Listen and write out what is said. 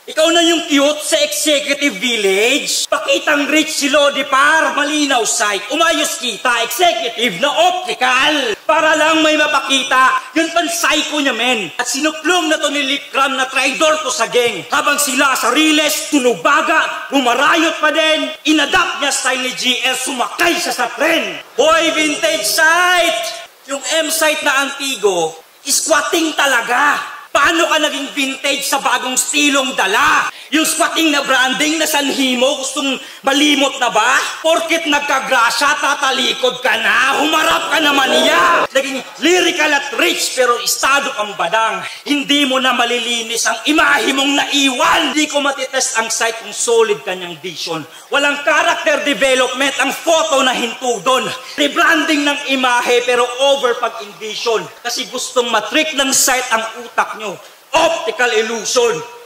Ikaw na yung cute sa executive village. Pakitang rich si Lodi Par, malinaw sight. Umayos kita, executive na optical. Para lang may mapakita. Yun pan psycho niya, men. At sinuklong na to ni Likram na traidor to sa gang. Habang sila sa Riles, tunubaga, bumarayot pa din. Inadapt niya style ni GL, sumakay siya sa tren. Boy, vintage sight! Yung M-site na Antigo, squatting talaga. Paano ka naging vintage sa bagong stilong dala? Yung squatting na branding na sanhi mo, gustong malimot na ba? Porket nagkagrasya, tatalikod ka na, humarap ka naman niya. Naging lyrical at rich pero estado kang badang. Hindi mo na malilinis ang imahe mong naiwan. Hindi ko matitest ang site kung solid kanyang vision. Walang character development ang photo na hinto doon. Rebranding ng imahe pero over pag-envision. Kasi gustong matrick ng site ang utak nyo. Optical illusion.